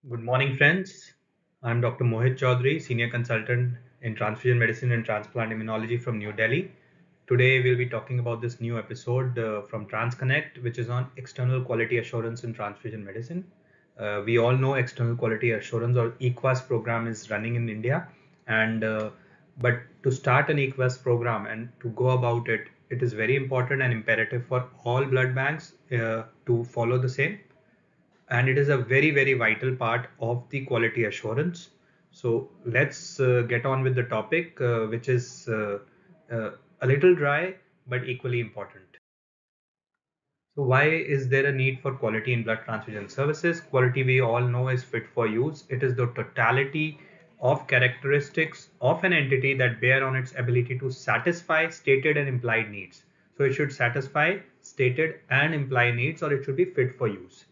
Good morning, friends. I'm Dr. Mohit Chaudhary, Senior Consultant in Transfusion Medicine and Transplant Immunology from New Delhi. Today, we'll be talking about this new episode from TransConnect, which is on external quality assurance in transfusion medicine. We all know external quality assurance or EQAS program is running in India, and but to start an EQAS program and to go about it, it is very important and imperative for all blood banks to follow the same, and it is a very vital part of the quality assurance. So let's get on with the topic, which is uh, a little dry but equally important. So why is there a need for quality in blood transfusion services? Quality, we all know, is fit for use. It is the totality of characteristics of an entity that bear on its ability to satisfy stated and implied needs. So it should satisfy stated and implied needs, or it should be fit for use.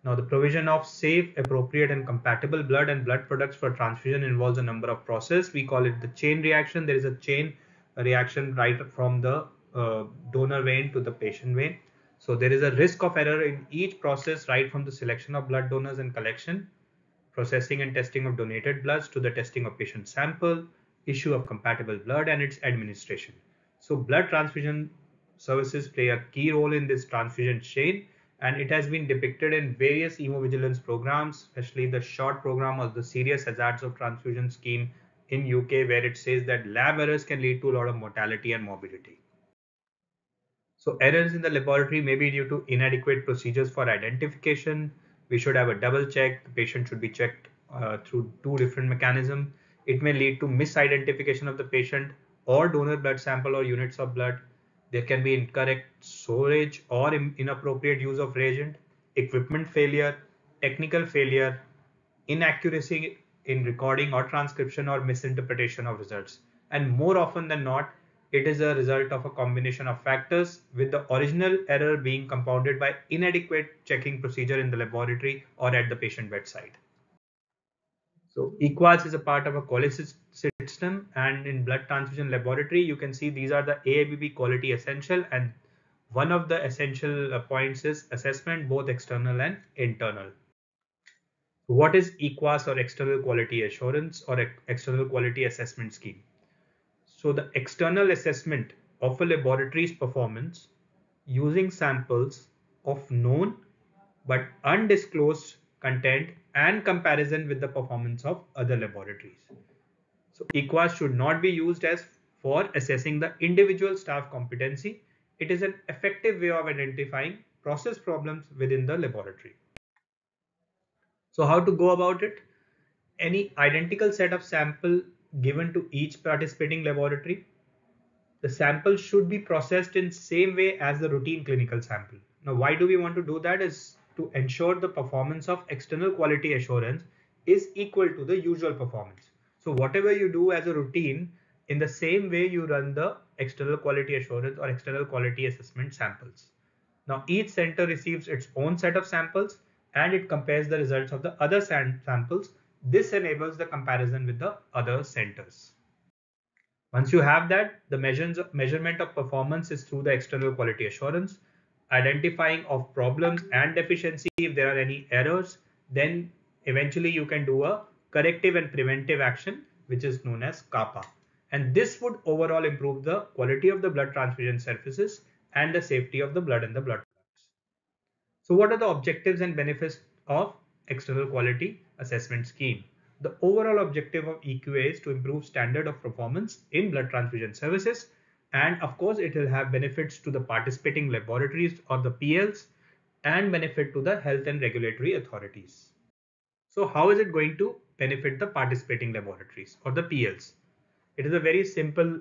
Now, the provision of safe, appropriate, and compatible blood and blood products for transfusion involves a number of processes. We call it the chain reaction. There is a chain reaction right from the donor vein to the patient vein. So there is a risk of error in each process, right from the selection of blood donors and collection, processing and testing of donated bloods, to the testing of patient sample, issue of compatible blood, and its administration. So blood transfusion services play a key role in this transfusion chain, and it has been depicted in various hemovigilance programs, especially the short program of the serious hazards of transfusion scheme in UK, where it says that lab errors can lead to a lot of mortality and morbidity. So errors in the laboratory may be due to inadequate procedures for identification. We should have a double check. The patient should be checked through two different mechanisms. It may lead to misidentification of the patient or donor blood sample or units of blood. There can be incorrect storage or inappropriate use of reagent, equipment failure, technical failure, inaccuracy in recording or transcription, or misinterpretation of results. And more often than not, it is a result of a combination of factors, with the original error being compounded by inadequate checking procedure in the laboratory or at the patient bedside. So EQAS is a part of a quality system, and in blood transfusion laboratory, you can see these are the AABB quality essential, and one of the essential points is assessment, both external and internal. What is EQAS, or external quality assurance, or external quality assessment scheme? So the external assessment of a laboratory's performance using samples of known but undisclosed content and comparison with the performance of other laboratories. So EQAS should not be used as for assessing the individual staff competency. It is an effective way of identifying process problems within the laboratory. So how to go about it? Any identical set of sample given to each participating laboratory. The sample should be processed in same way as the routine clinical sample. Now, why do we want to do that? Is to ensure the performance of external quality assurance is equal to the usual performance. So whatever you do as a routine, in the same way you run the external quality assurance or external quality assessment samples. Now each center receives its own set of samples and it compares the results of the other samples. This enables the comparison with the other centers. Once you have that, the measurement of performance is through the external quality assurance, identifying of problems and deficiency if there are any errors. Then eventually you can do a corrective and preventive action, which is known as CAPA. And this would overall improve the quality of the blood transfusion services and the safety of the blood and the blood products. So what are the objectives and benefits of external quality assessment scheme? The overall objective of EQA is to improve standard of performance in blood transfusion services, and of course it will have benefits to the participating laboratories or the PLs and benefit to the health and regulatory authorities. So how is it going to benefit the participating laboratories or the PLs? It is a very simple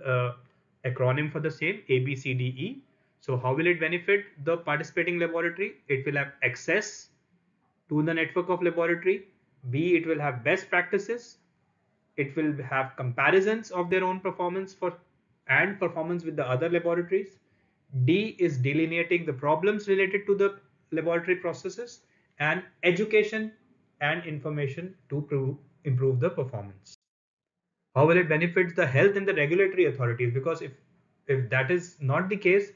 acronym for the same, ABCDE. So how will it benefit the participating laboratory? It will have access to the network of laboratory. B, it will have best practices. It will have comparisons of their own performance and performance with the other laboratories. D is delineating the problems related to the laboratory processes, and education and information to improve the performance. How will it benefit the health and the regulatory authorities? Because if that is not the case,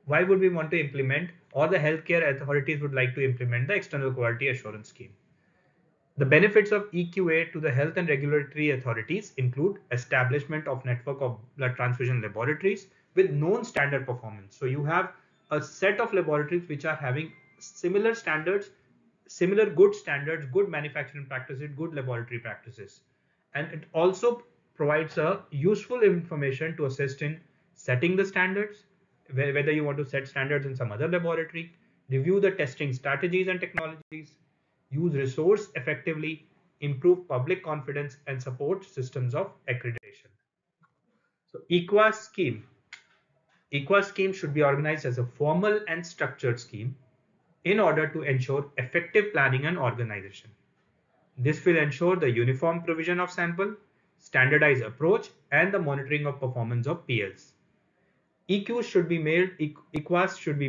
why would we want to implement, or the healthcare authorities would like to implement, the external quality assurance scheme? The benefits of EQA to the health and regulatory authorities include establishment of network of blood transfusion laboratories with known standard performance. So you have a set of laboratories which are having similar standards, similar good standards, good manufacturing practices, good laboratory practices. And it also provides a useful information to assist in setting the standards, whether you want to set standards in some other laboratory, review the testing strategies and technologies, use resource effectively, improve public confidence, and support systems of accreditation. So EQAS scheme should be organized as a formal and structured scheme in order to ensure effective planning and organization. This will ensure the uniform provision of sample, standardized approach, and the monitoring of performance of PLs. EQAS should be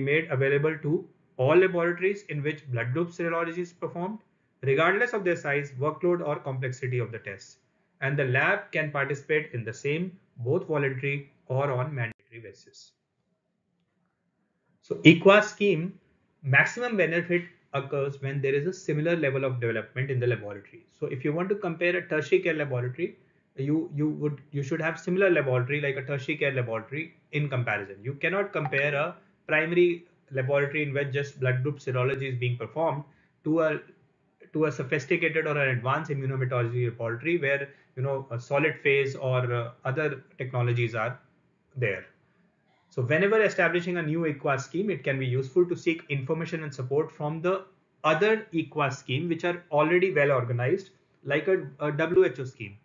made available to all laboratories in which blood group serology is performed, regardless of their size, workload, or complexity of the tests. And the lab can participate in the same, both voluntary or on mandatory basis. So EQAS scheme, maximum benefit occurs when there is a similar level of development in the laboratory. So if you want to compare a tertiary care laboratory, you should have similar laboratory like a tertiary care laboratory in comparison. You cannot compare a primary laboratory in which just blood group serology is being performed to a sophisticated or an advanced immunohematology laboratory where a solid phase or other technologies are there. So whenever establishing a new EQAS scheme, it can be useful to seek information and support from the other EQAS scheme which are already well organized, like a WHO scheme.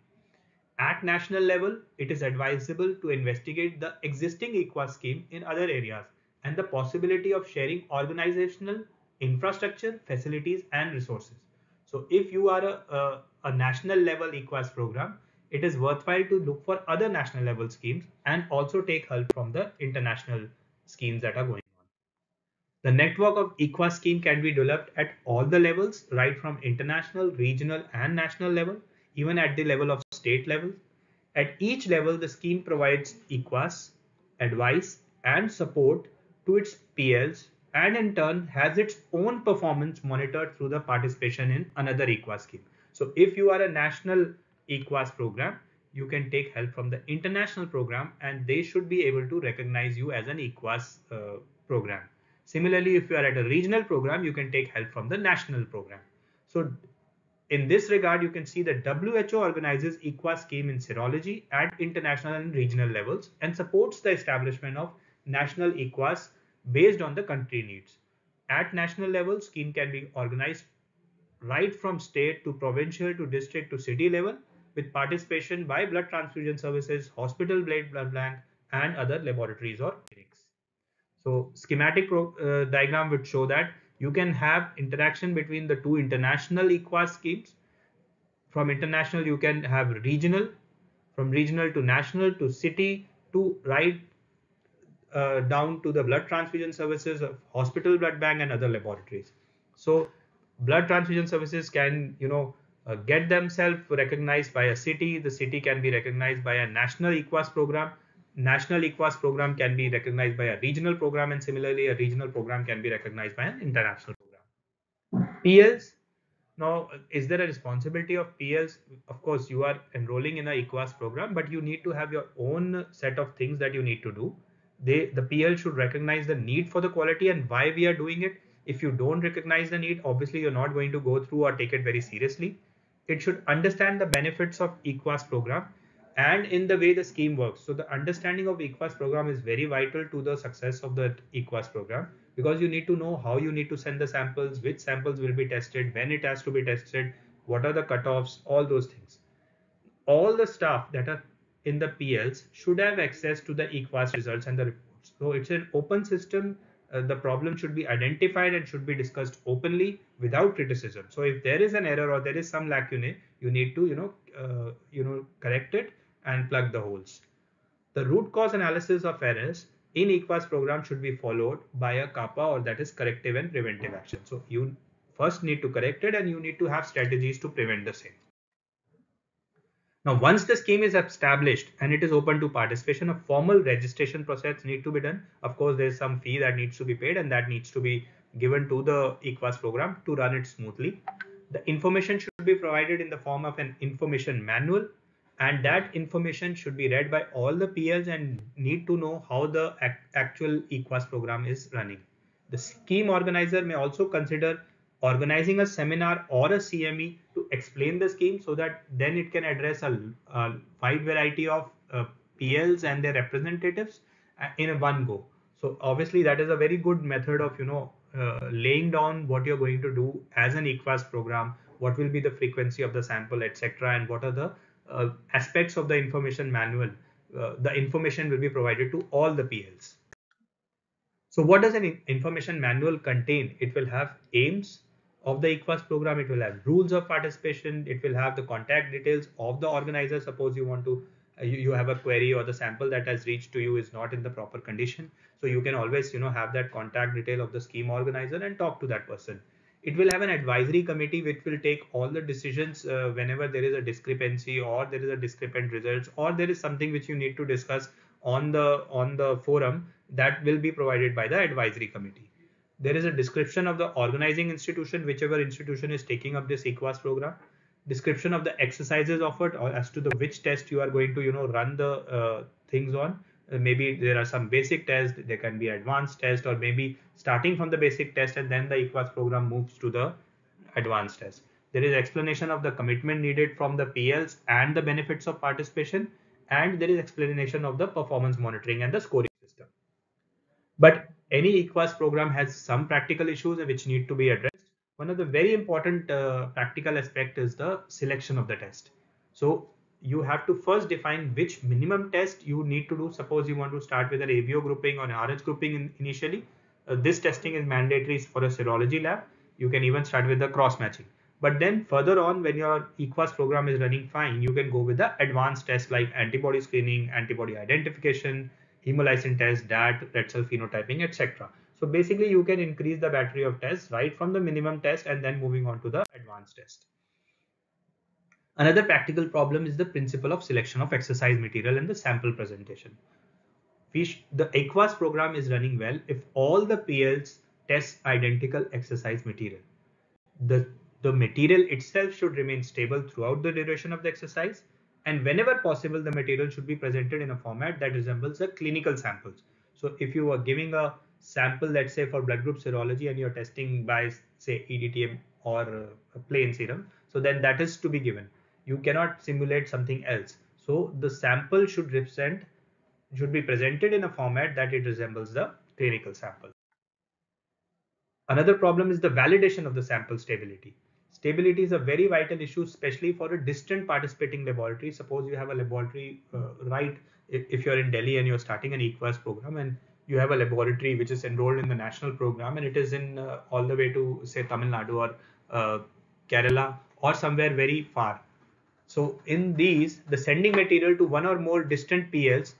At national level, it is advisable to investigate the existing EQAS scheme in other areas and the possibility of sharing organizational infrastructure, facilities, and resources. So if you are a national level EQAS program, it is worthwhile to look for other national level schemes and also take help from the international schemes that are going on. The network of EQAS scheme can be developed at all the levels, right from international, regional, and national level, even at the level of state level. At each level, the scheme provides EQAS, advice, and support to its PLs, and in turn has its own performance monitored through the participation in another EQAS scheme. So if you are a national EQAS program, you can take help from the international program and they should be able to recognize you as an EQAS program. Similarly, if you are at a regional program, you can take help from the national program. So in this regard, you can see that WHO organizes EQAS scheme in serology at international and regional levels and supports the establishment of national EQAS based on the country needs. At national level, scheme can be organized right from state to provincial to district to city level with participation by blood transfusion services, hospital blood bank, and other laboratories or clinics. So schematic diagram would show that you can have interaction between the two international EQAS schemes. From international, you can have regional, from regional to national to city to right down to the blood transfusion services of hospital blood bank and other laboratories. So blood transfusion services can get themselves recognized by a city. The city can be recognized by a national EQAS program. National EQAS program can be recognized by a regional program, and similarly a regional program can be recognized by an international program. PLs. Now, is there a responsibility of PLs? Of course, you are enrolling in a EQAS program, but you need to have your own set of things that you need to do. The PL should recognize the need for the quality and why we are doing it. If you don't recognize the need, obviously you're not going to go through or take it very seriously. It should understand the benefits of EQAS program and in the way the scheme works. So the understanding of EQAS program is very vital to the success of the EQAS program, because you need to know how you need to send the samples, which samples will be tested, when it has to be tested, what are the cutoffs, all those things. All the staff that are in the PLs should have access to the EQAS results and the reports. So it's an open system. The problem should be identified and should be discussed openly without criticism. So if there is an error or there is some lacunae, you need to correct it and plug the holes. The root cause analysis of errors in EQAS program should be followed by a CAPA, or that is corrective and preventive action. So you first need to correct it and you need to have strategies to prevent the same. Now, once the scheme is established and it is open to participation, a formal registration process needs to be done. Of course, there is some fee that needs to be paid and that needs to be given to the EQAS program to run it smoothly. The information should be provided in the form of an information manual, and that information should be read by all the PLs and need to know how the actual EQAS program is running. The scheme organizer may also consider organizing a seminar or a CME to explain the scheme, so that then it can address a wide variety of PLs and their representatives in one go. So obviously that is a very good method of laying down what you're going to do as an EQAS program, what will be the frequency of the sample, etc., and what are the aspects of the information manual. The information will be provided to all the PLs. So what does an information manual contain? It will have aims of the EQAS program, it will have rules of participation, it will have the contact details of the organizer. Suppose you want to, you have a query or the sample that has reached to you is not in the proper condition. So you can always, have that contact detail of the scheme organizer and talk to that person. It will have an advisory committee which will take all the decisions whenever there is a discrepancy or there is a discrepant results or there is something which you need to discuss on the forum, that will be provided by the advisory committee. There is a description of the organizing institution, whichever institution is taking up this EQAS program, description of the exercises offered or as to the which test you are going to run the things on. Maybe there are some basic tests, there can be advanced test, or maybe starting from the basic test and then the EQAS program moves to the advanced test. There is explanation of the commitment needed from the PLs and the benefits of participation, and there is explanation of the performance monitoring and the scoring system. But any EQAS program has some practical issues which need to be addressed. One of the very important practical aspect is the selection of the test. So you have to first define which minimum test you need to do. Suppose you want to start with an ABO grouping or an RH grouping initially. This testing is mandatory for a serology lab. You can even start with the cross matching. But then further on, when your EQAS program is running fine, you can go with the advanced tests like antibody screening, antibody identification, hemolysin test, DAT, red cell phenotyping, etc. So basically you can increase the battery of tests right from the minimum test and then moving on to the advanced test. Another practical problem is the principle of selection of exercise material and the sample presentation. The EQAS program is running well if all the PLs test identical exercise material. The, the material itself should remain stable throughout the duration of the exercise, and whenever possible, the material should be presented in a format that resembles a clinical samples. So if you are giving a sample, let's say for blood group serology, and you're testing by say EDTM or a plain serum, so then that is to be given. You cannot simulate something else. So the sample should be presented in a format that it resembles the clinical sample. Another problem is the validation of the sample stability. Stability is a very vital issue, especially for a distant participating laboratory. Suppose you have a laboratory, if you're in Delhi and you're starting an EQAS program and you have a laboratory which is enrolled in the national program and it is in all the way to say Tamil Nadu or Kerala or somewhere very far. So in these, the sending material to one or more distant PLs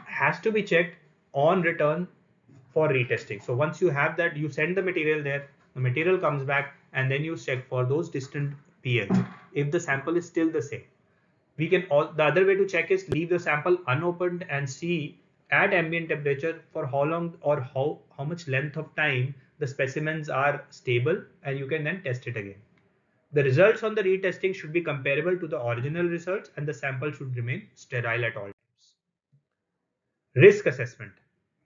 has to be checked on return for retesting. So once you have that, you send the material there, the material comes back, and then you check for those distant PLs if the sample is still the same. The other way to check is leave the sample unopened and see at ambient temperature for how long or how much length of time the specimens are stable, and you can then test it again. The results on the retesting should be comparable to the original results, and the sample should remain sterile at all times. Risk assessment.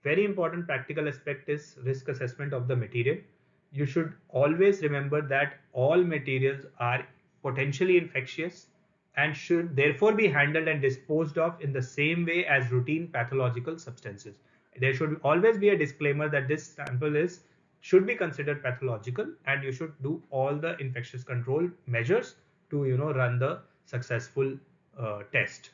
Very important practical aspect is risk assessment of the material. You should always remember that all materials are potentially infectious and should therefore be handled and disposed of in the same way as routine pathological substances. There should always be a disclaimer that this sample should be considered pathological, and you should do all the infectious control measures to run the successful test.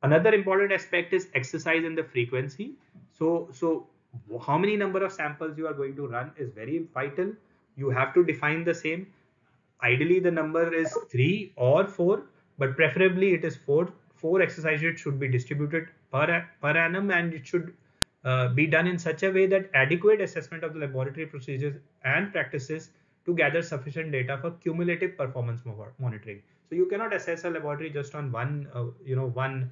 Another important aspect is exercise and the frequency. So how many number of samples you are going to run is very vital. You have to define the same. Ideally the number is 3 or 4, but preferably it is 4. 4 exercises should be distributed per annum, and it should be done in such a way that adequate assessment of the laboratory procedures and practices to gather sufficient data for cumulative performance monitoring. So you cannot assess a laboratory just on one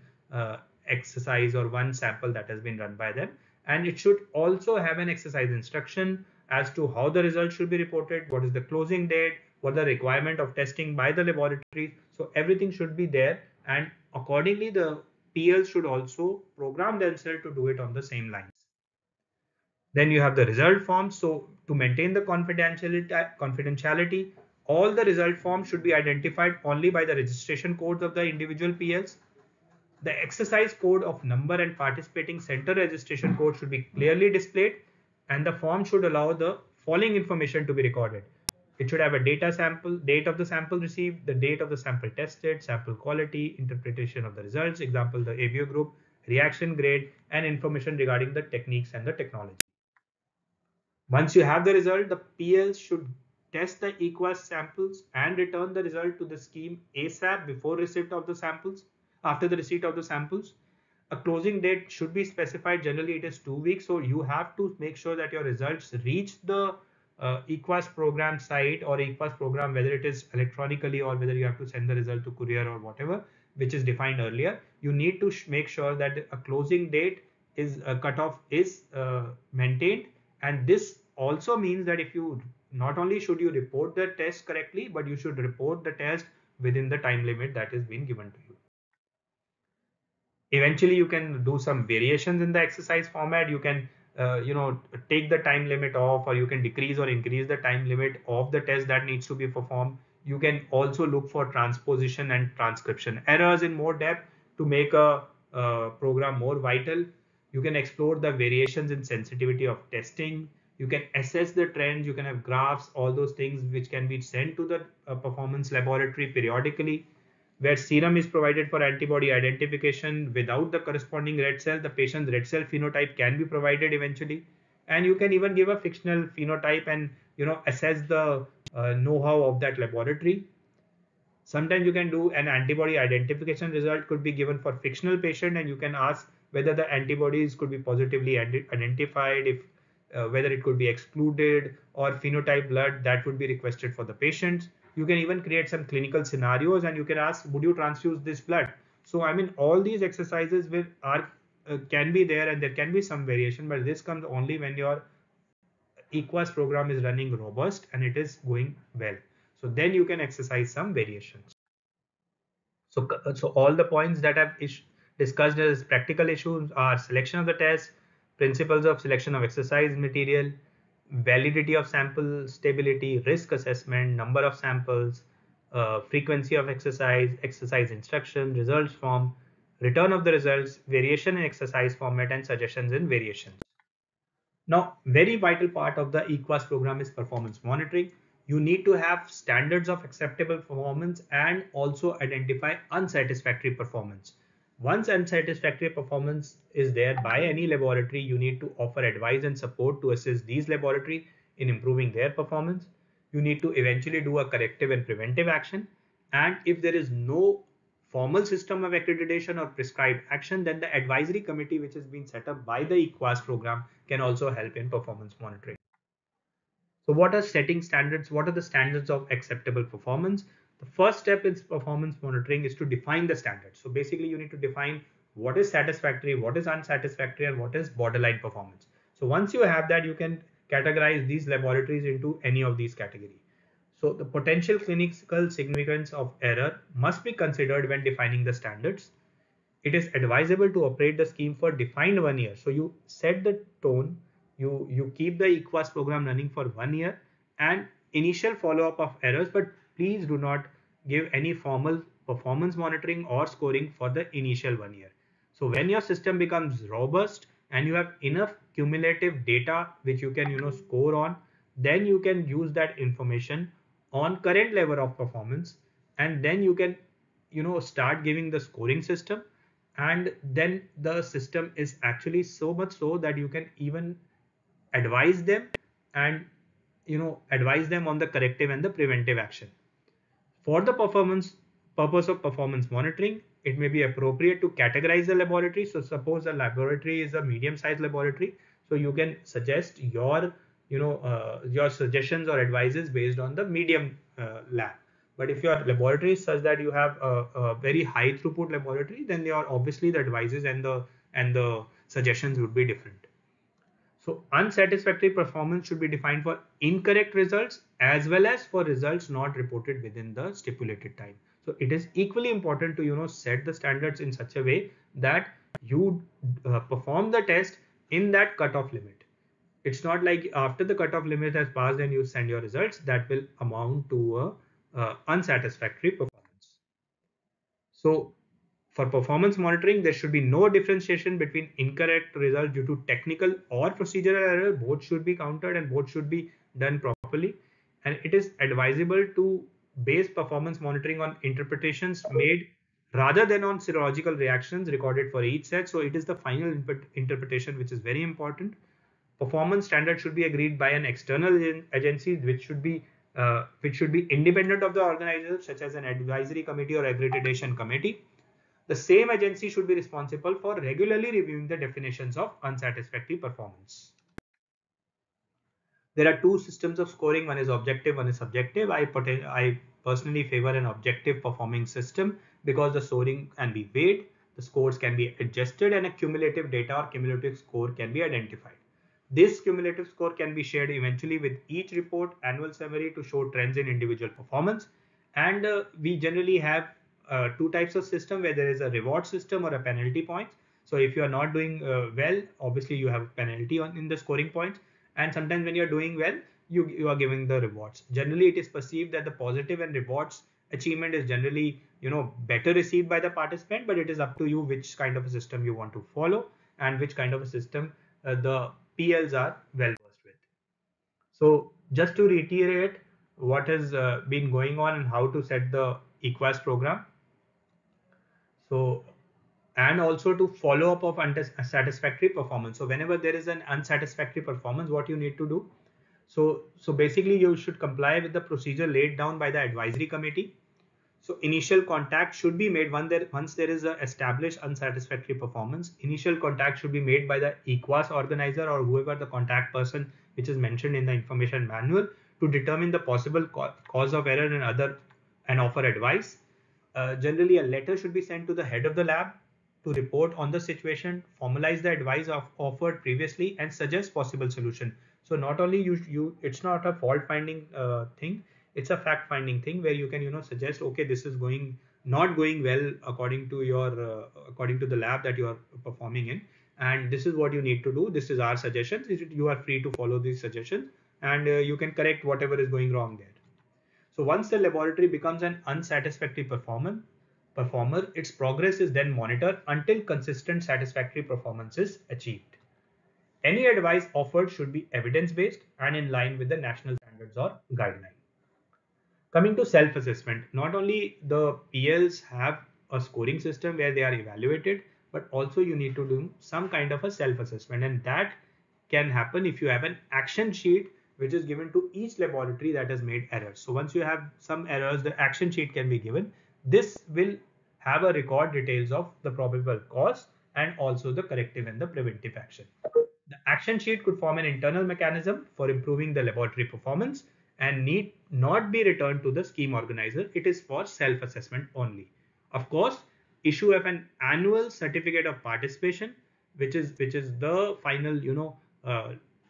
exercise or one sample that has been run by them, and it should also have an exercise instruction as to how the results should be reported, what is the closing date, what the requirement of testing by the laboratories. So everything should be there, and accordingly the PLs should also program themselves to do it on the same lines. Then you have the result form. So to maintain the confidentiality, all the result forms should be identified only by the registration codes of the individual PLs. The exercise code of number and participating center registration code should be clearly displayed, and the form should allow the following information to be recorded. It should have a data sample, date of the sample received, the date of the sample tested, sample quality, interpretation of the results, example the ABO group, reaction grade, and information regarding the techniques and the technology. Once you have the result, the PL should test the EQAS samples and return the result to the scheme ASAP before receipt of the samples. After the receipt of the samples, a closing date should be specified. Generally, it is 2 weeks. So you have to make sure that your results reach the EQAS program site or EQAS program, whether it is electronically or whether you have to send the result to courier or whatever, which is defined earlier. You need to make sure that a closing date is a cutoff is maintained, and this also means that if you not only should you report the test correctly, but you should report the test within the time limit that is being given to you. Eventually you can do some variations in the exercise format. You can take the time limit off, or you can decrease or increase the time limit of the test that needs to be performed. You can also look for transposition and transcription errors in more depth to make a program more vital. You can explore the variations in sensitivity of testing. You can assess the trends. You can have graphs, all those things which can be sent to the performance laboratory periodically. Where serum is provided for antibody identification without the corresponding red cell, the patient's red cell phenotype can be provided eventually. And you can even give a fictional phenotype and assess the know-how of that laboratory. Sometimes you can do an antibody identification result could be given for fictional patient, and you can ask whether the antibodies could be positively identified, if whether it could be excluded, or phenotype blood that would be requested for the patients. You can even create some clinical scenarios, and you can ask, would you transfuse this blood? So I mean, all these exercises will are can be there, and there can be some variation, but this comes only when your EQAS program is running robust and it is going well. So then you can exercise some variations. So all the points that I've discussed as practical issues are selection of the test, principles of selection of exercise material, validity of sample stability, risk assessment, number of samples, frequency of exercise, exercise instruction, results form, return of the results, variation in exercise format, and suggestions in variations. Now, very vital part of the EQAS program is performance monitoring. You need to have standards of acceptable performance and also identify unsatisfactory performance. Once unsatisfactory performance is there by any laboratory, you need to offer advice and support to assist these laboratories in improving their performance. You need to eventually do a corrective and preventive action. And if there is no formal system of accreditation or prescribed action, then the advisory committee, which has been set up by the EQAS program, can also help in performance monitoring. So what are setting standards? What are the standards of acceptable performance? The first step in performance monitoring is to define the standards. So basically you need to define what is satisfactory, what is unsatisfactory, and what is borderline performance. So once you have that, you can categorize these laboratories into any of these categories. So the potential clinical significance of error must be considered when defining the standards. It is advisable to operate the scheme for defined 1 year. So you set the tone, you keep the EQAS program running for 1 year and initial follow-up of errors, but please do not give any formal performance monitoring or scoring for the initial 1 year. So when your system becomes robust and you have enough cumulative data which you can score on, then you can use that information on current level of performance, and then you can start giving the scoring system. And then the system is actually so much so that you can even advise them and advise them on the corrective and the preventive action. For the performance purpose of performance monitoring, it may be appropriate to categorize the laboratory. So suppose a laboratory is a medium-sized laboratory, so you can suggest your suggestions or advices based on the medium lab. But if your laboratory is such that you have a very high throughput laboratory, then obviously the advices and the suggestions would be different. So unsatisfactory performance should be defined for incorrect results as well as for results not reported within the stipulated time. So it is equally important to set the standards in such a way that you perform the test in that cutoff limit. It's not like after the cutoff limit has passed and you send your results, that will amount to a unsatisfactory performance. So for performance monitoring, there should be no differentiation between incorrect result due to technical or procedural error. Both should be counted and both should be done properly. And it is advisable to base performance monitoring on interpretations made rather than on serological reactions recorded for each set. So it is the final interpretation which is very important. Performance standards should be agreed by an external agency which should be independent of the organizer, such as an advisory committee or accreditation committee. The same agency should be responsible for regularly reviewing the definitions of unsatisfactory performance. There are two systems of scoring. One is objective, one is subjective. I personally favor an objective performing system because the scoring can be weighed, the scores can be adjusted, and a cumulative data or cumulative score can be identified. This cumulative score can be shared eventually with each report annual summary to show trends in individual performance. And we generally have two types of system where there is a reward system or a penalty points. So if you are not doing well, obviously you have penalty in the scoring points, and sometimes when you're doing well, you are giving the rewards. Generally it is perceived that the positive and rewards achievement is generally better received by the participant, but it is up to you which kind of a system you want to follow and which kind of a system the PLs are well versed with. So just to reiterate what has been going on and how to set the EQAS program. So, and also to follow up of unsatisfactory performance. So whenever there is an unsatisfactory performance, what you need to do? So basically you should comply with the procedure laid down by the advisory committee. So initial contact should be made once there is a established unsatisfactory performance. Initial contact should be made by the EQAS organizer or whoever the contact person which is mentioned in the information manual to determine the possible cause of error and offer advice. Generally, a letter should be sent to the head of the lab to report on the situation, formalize the advice offered previously, and suggest possible solution. So not only it's not a fault finding thing, it's a fact finding thing where you can suggest, okay, this is not going well according to according to the lab that you are performing in, and this is what you need to do. This is our suggestions. You are free to follow these suggestions, and you can correct whatever is going wrong there. So once the laboratory becomes an unsatisfactory performer, its progress is then monitored until consistent satisfactory performance is achieved. Any advice offered should be evidence-based and in line with the national standards or guidelines. Coming to self-assessment, not only the PLs have a scoring system where they are evaluated, but also you need to do some kind of a self-assessment, and that can happen if you have an action sheet which is given to each laboratory that has made errors. So once you have some errors, the action sheet can be given. This will have a record details of the probable cause and also the corrective and the preventive action. The action sheet could form an internal mechanism for improving the laboratory performance and need not be returned to the scheme organizer. It is for self-assessment only. Of course, issue of an annual certificate of participation, which is the final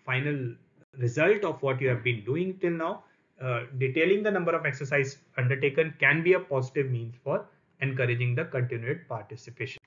final result of what you have been doing till now. Detailing the number of exercise undertaken can be a positive means for encouraging the continued participation.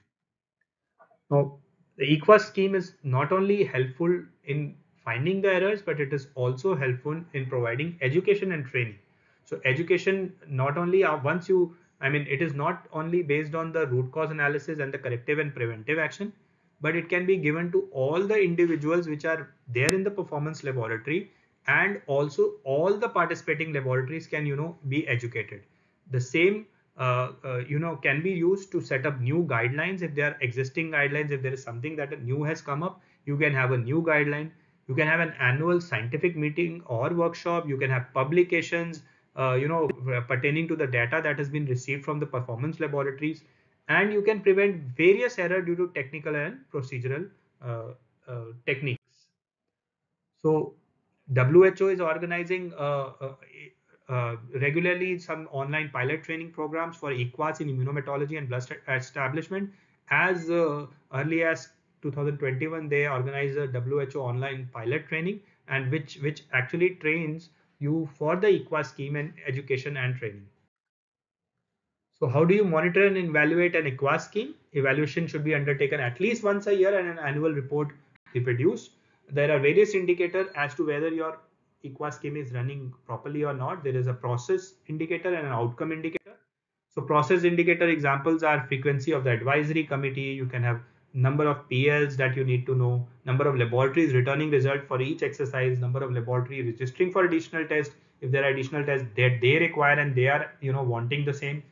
Now, the EQUAS scheme is not only helpful in finding the errors, but it is also helpful in providing education and training. So education not only it is not only based on the root cause analysis and the corrective and preventive action, but it can be given to all the individuals which are there in the performance laboratory, and also all the participating laboratories can be educated. The same can be used to set up new guidelines. If there are existing guidelines, if there is something that new has come up, you can have a new guideline. You can have an annual scientific meeting or workshop. You can have publications pertaining to the data that has been received from the performance laboratories, and you can prevent various error due to technical and procedural techniques. So WHO is organizing regularly some online pilot training programs for EQAS in immunometallurgy and blood establishment as early as 2021 they organized a WHO online pilot training, and which actually trains you for the EQAS scheme and education and training. So how do you monitor and evaluate an EQAS scheme? Evaluation should be undertaken at least once a year and an annual report be produced. There are various indicators as to whether your EQAS scheme is running properly or not. There is a process indicator and an outcome indicator. So process indicator examples are frequency of the advisory committee. You can have number of PLs that you need to know, number of laboratories returning result for each exercise, number of laboratory registering for additional tests. If there are additional tests that they require and they are wanting the same,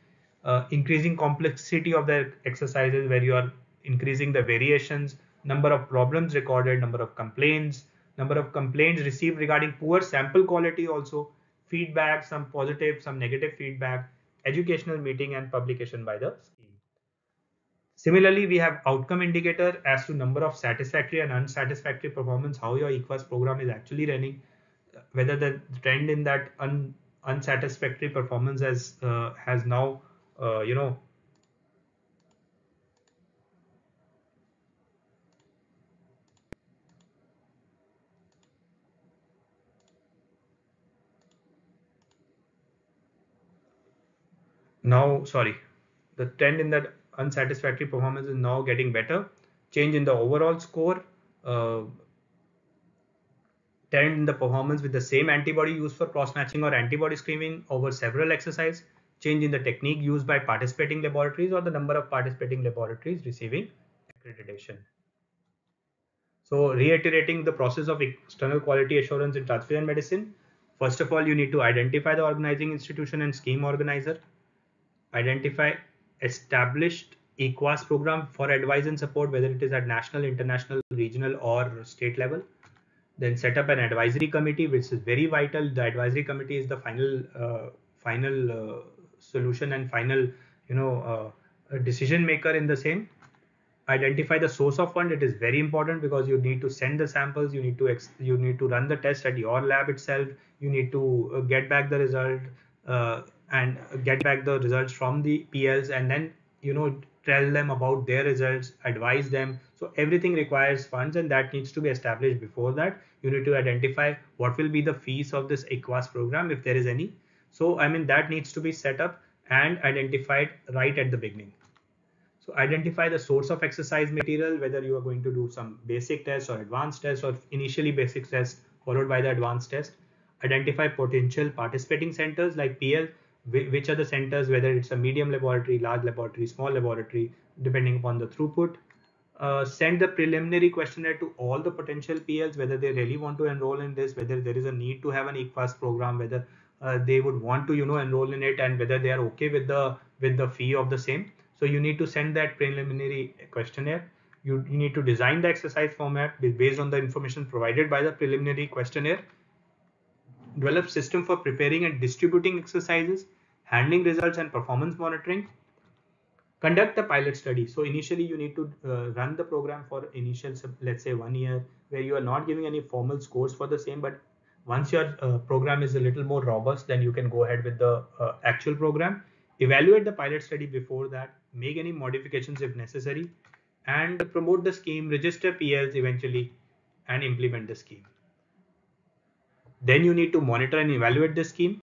increasing complexity of the exercises where you are increasing the variations, number of problems recorded, number of complaints received regarding poor sample quality, also feedback, some positive, some negative feedback, educational meeting and publication by the scheme. Similarly, we have outcome indicator as to number of satisfactory and unsatisfactory performance, how your EQUAS program is actually running, whether the trend in that unsatisfactory performance has now uh, you know now sorry the trend in that unsatisfactory performance is now getting better, change in the overall score, uh, trend in the performance with the same antibody used for cross matching or antibody screening over several exercise, change in the technique used by participating laboratories or the number of participating laboratories receiving accreditation. So reiterating the process of external quality assurance in transfusion medicine, first of all you need to identify the organizing institution and scheme organizer, identify established EQUAS program for advice and support, whether it is at national, international, regional, or state level. Then set up an advisory committee, which is very vital. The advisory committee is the final solution and final decision maker in the same. Identify the source of fund. It is very important because you need to send the samples, you need to run the test at your lab itself, you need to get back the result, and get back the results from the PLs, and then tell them about their results, advise them. So everything requires funds, and that needs to be established. Before that, you need to identify what will be the fees of this EQUAS program, if there is any. So I mean, that needs to be set up and identified right at the beginning. So identify the source of exercise material, whether you are going to do some basic test or advanced test, or initially basic test followed by the advanced test. Identify potential participating centers like PL, which are the centers, whether it's a medium laboratory, large laboratory, small laboratory, depending upon the throughput. Send the preliminary questionnaire to all the potential PLs, whether they really want to enroll in this, whether there is a need to have an EQUAS program, whether they would want to enroll in it, and whether they are okay with the fee of the same. So you need to send that preliminary questionnaire. You need to design the exercise format based on the information provided by the preliminary questionnaire. Develop system for preparing and distributing exercises, handling results and performance monitoring. Conduct the pilot study. So initially you need to run the program for initial, let's say 1 year, where you are not giving any formal scores for the same, but once your program is a little more robust, then you can go ahead with the actual program. Evaluate the pilot study before that, make any modifications if necessary, and promote the scheme, register PLs eventually, and implement the scheme. Then you need to monitor and evaluate the scheme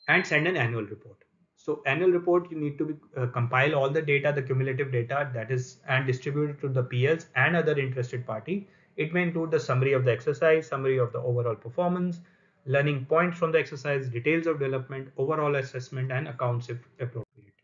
and send an annual report. So annual report, you need to compile all the data, the cumulative data that is, and distribute it to the PLs and other interested party. It may include the summary of the exercise, summary of the overall performance, learning points from the exercise, details of development, overall assessment, and accounts if appropriate.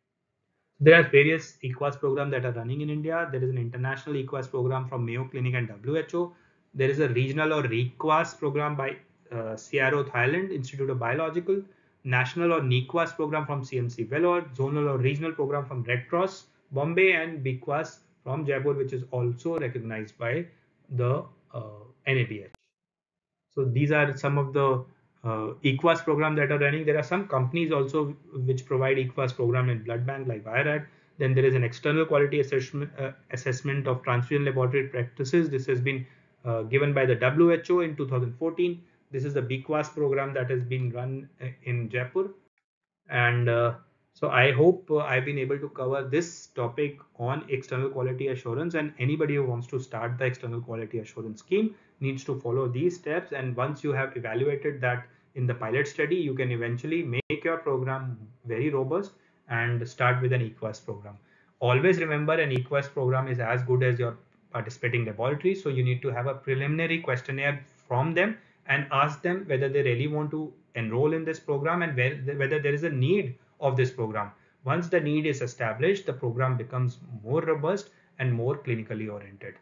There are various EQUAS programs that are running in India. There is an international EQUAS program from Mayo Clinic and WHO. There is a regional or REQUAS program by CRO Thailand, Institute of Biological, national or NEQUAS program from CMC Vellore, zonal or regional program from Red Cross, Bombay, and BQUAS from Jaipur, which is also recognized by the NABH. So these are some of the EQUAS program that are running. There are some companies also which provide EQUAS program in blood bank like IRAD. Then there is an external quality assessment of transfusion laboratory practices. This has been given by the WHO in 2014. This is the BQUAS program that has been run in Jaipur. And So I hope I've been able to cover this topic on external quality assurance, and anybody who wants to start the external quality assurance scheme needs to follow these steps. And once you have evaluated that in the pilot study, you can eventually make your program very robust and start with an EQAS program. Always remember, an EQAS program is as good as your participating laboratory. So you need to have a preliminary questionnaire from them and ask them whether they really want to enroll in this program and whether there is a need of this program. Once the need is established, the program becomes more robust and more clinically oriented.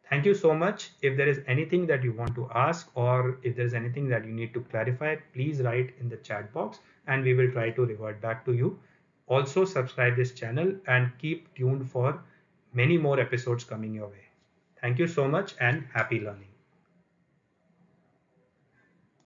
Thank you so much. If there is anything that you want to ask or if there is anything that you need to clarify, please write in the chat box and we will try to revert back to you. Also subscribe this channel and keep tuned for many more episodes coming your way. Thank you so much and happy learning.